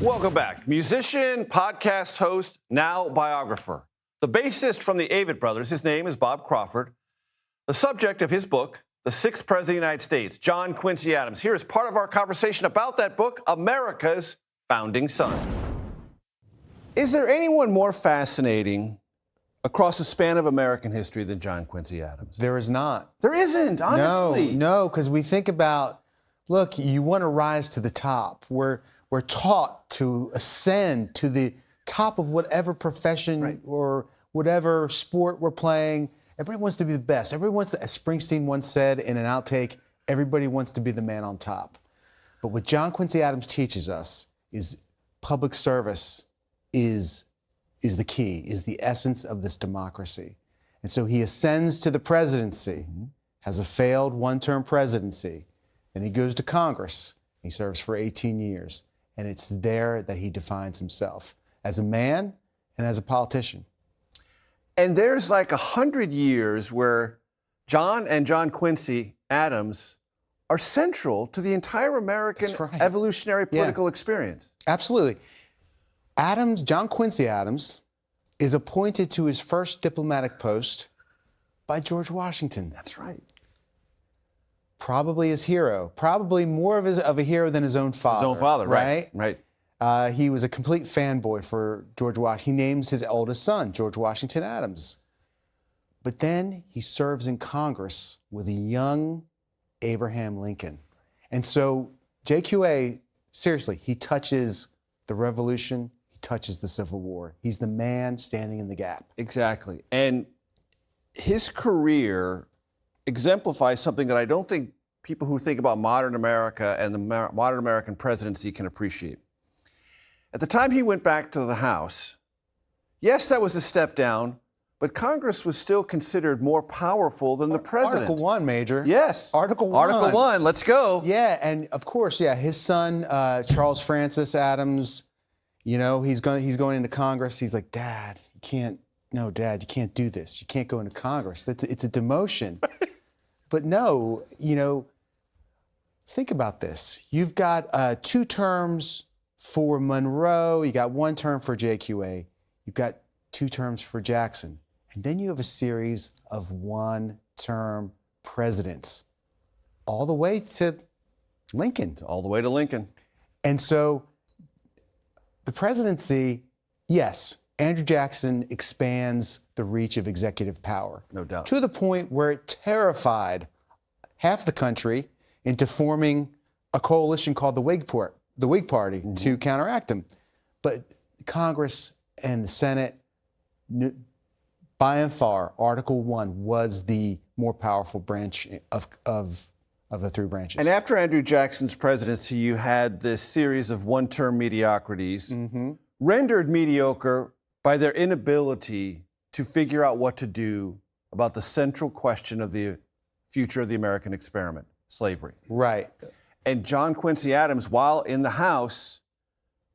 Welcome back. Musician, podcast host, now biographer. The bassist from the Avett Brothers, his name is Bob Crawford. The subject of his book, The Sixth President of the United States, John Quincy Adams. Here is part of our conversation about that book, America's Founding Son. Is there anyone more fascinating across the span of American history than John Quincy Adams? There is not. There isn't, honestly. No, because we think about, look, you want to rise to the top. We're taught to ascend to the top of whatever profession or whatever sport we're playing. Everybody wants to be the best. Everybody wants to, as Springsteen once said in an outtake, everybody wants to be the man on top. But what John Quincy Adams teaches us is public service is the key, is the essence of this democracy. And so he ascends to the presidency, has a failed one-term presidency, and he goes to Congress. He serves for 18 years. And it's there that he defines himself as a man and as a politician. And there's like 100 years where John and John Quincy Adams are central to the entire American evolutionary political experience. Absolutely. John Quincy Adams, is appointed to his first diplomatic post by George Washington. That's right. Probably his hero. Probably more of a hero than his own father. His own father, right? Right. He was a complete fanboy for George Washington. He names his oldest son, George Washington Adams. But then he serves in Congress with a young Abraham Lincoln. And so JQA, seriously, he touches the Revolution, he touches the Civil War. He's the man standing in the gap. Exactly. And his career exemplifies something that I don't think people who think about modern America and the modern American presidency can appreciate. At the time he went back to the House, yes, that was a step down, but Congress was still considered more powerful than the president. Article 1, Major. Yes. Article 1. Article 1, let's go. Yeah, and of course, his son, Charles Francis Adams, you know, he's going into Congress. He's like, Dad, you can't do this. You can't go into Congress. It's a demotion. But no, you know, think about this. You've got 2 terms for Monroe. You got 1 term for JQA. You've got 2 terms for Jackson. And then you have a series of 1-term presidents all the way to Lincoln. All the way to Lincoln. And so the presidency, yes, Andrew Jackson expands the reach of executive power. No doubt. To the point where it terrified half the country into forming a coalition called the Whig Party to counteract him. But Congress and the Senate, by and far, Article 1 was the more powerful branch of the 3 branches. And after Andrew Jackson's presidency, you had this series of 1-term mediocrities, rendered mediocre by their inability to figure out what to do about the central question of the future of the American experiment, slavery. Right. And John Quincy Adams, while in the House,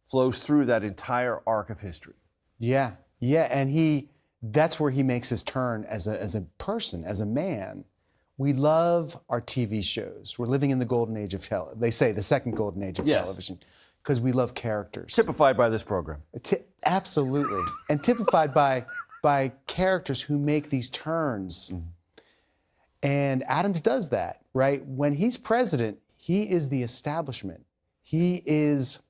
flows through that entire arc of history. Yeah, and that's where he makes his turn as a person, as a man. We love our TV shows. We're living in the golden age of television. They say the second golden age of television, because we love characters. Typified by this program. Absolutely. And typified by characters who make these turns. And Adams does that, right? When he's president, he is the establishment. He is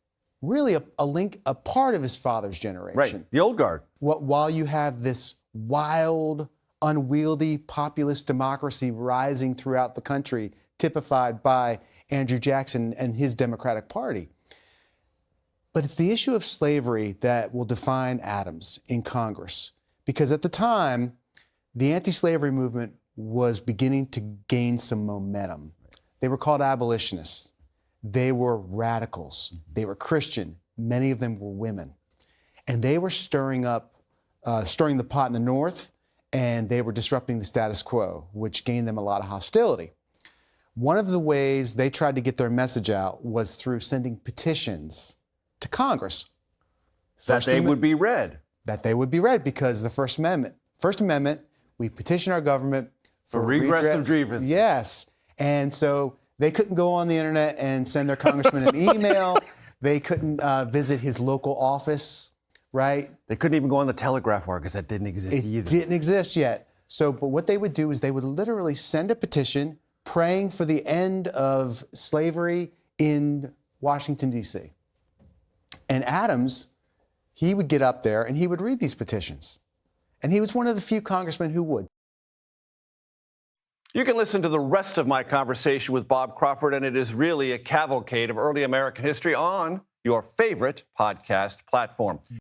really a part of his father's generation. Right, the old guard. While you have this wild, unwieldy populist democracy rising throughout the country, typified by Andrew Jackson and his Democratic Party. But it's the issue of slavery that will define Adams in Congress. Because at the time, the anti-slavery movement was beginning to gain some momentum. They were called abolitionists. They were radicals. They were Christian. Many of them were women. And they were stirring the pot in the North, and they were disrupting the status quo, which gained them a lot of hostility. One of the ways they tried to get their message out was through sending petitions to Congress. That they would be read. That they would be read, because the First Amendment, we petition our government for redress of grievances. Yes. And so they couldn't go on the internet and send their congressman an email. They couldn't visit his local office, right? They couldn't even go on the telegraph wire because that didn't exist either. It didn't exist yet. So, but what they would do is they would literally send a petition praying for the end of slavery in Washington, D.C. And Adams, he would get up there and he would read these petitions. And he was one of the few congressmen who would. You can listen to the rest of my conversation with Bob Crawford, and it is really a cavalcade of early American history on your favorite podcast platform.